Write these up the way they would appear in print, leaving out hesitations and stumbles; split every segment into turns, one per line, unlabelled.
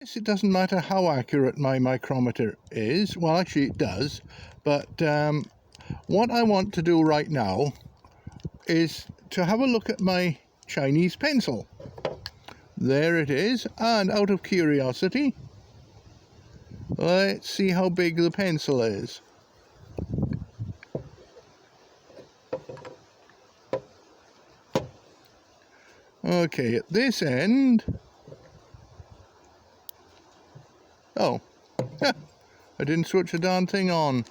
guess it doesn't matter how accurate my micrometer is. Well, actually it does, but what I want to do right now is to have a look at my Chinese pencil. There it is, and out of curiosity, let's see how big the pencil is. Okay, at this end, oh, I didn't switch the darn thing on.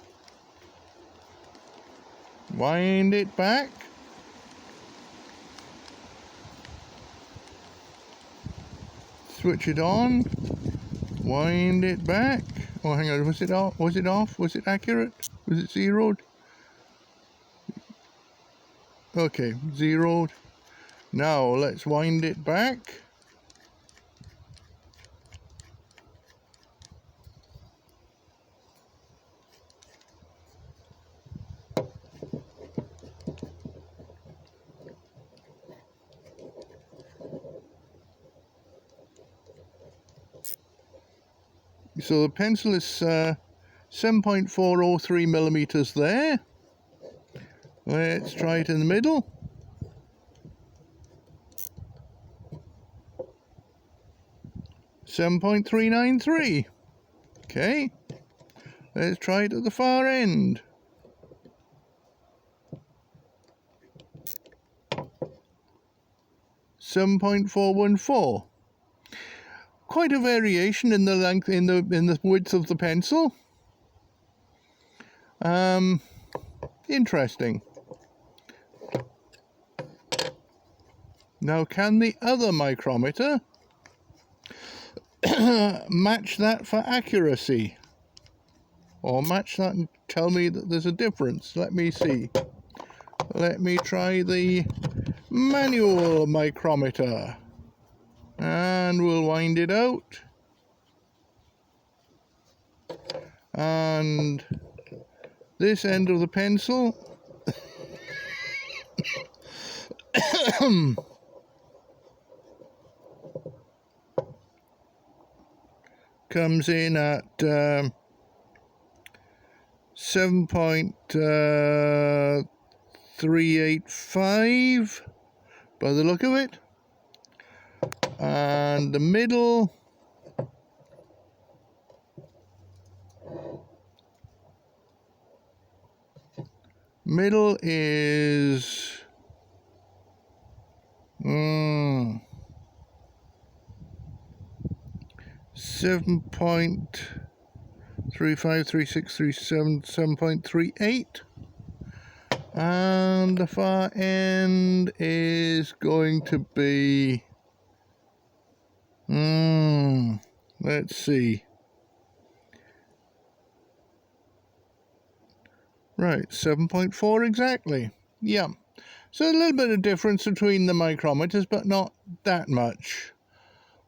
Wind it back. Switch it on. Wind it back. Oh, hang on, was it off? Was it off? Was it accurate? Was it zeroed? Okay, zeroed. Now let's wind it back. So the pencil is 7.403 millimeters there. Let's try it in the middle. .393. Okay. Let's try it at the far end. .414. Quite a variation in the length, in the width of the pencil. Interesting. Now, can the other micrometer match that for accuracy? Or match that and tell me that there's a difference? Let me see. Let me try the manual micrometer. And we'll wind it out. And this end of the pencil comes in at 7.385 by the look of it. And the middle is 7.353637 and the far end is going to be let's see, right, 7.4 exactly. Yeah, so a little bit of difference between the micrometers, but not that much.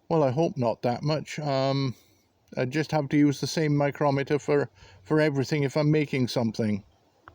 Well, I hope not that much. I just have to use the same micrometer for everything if I'm making something.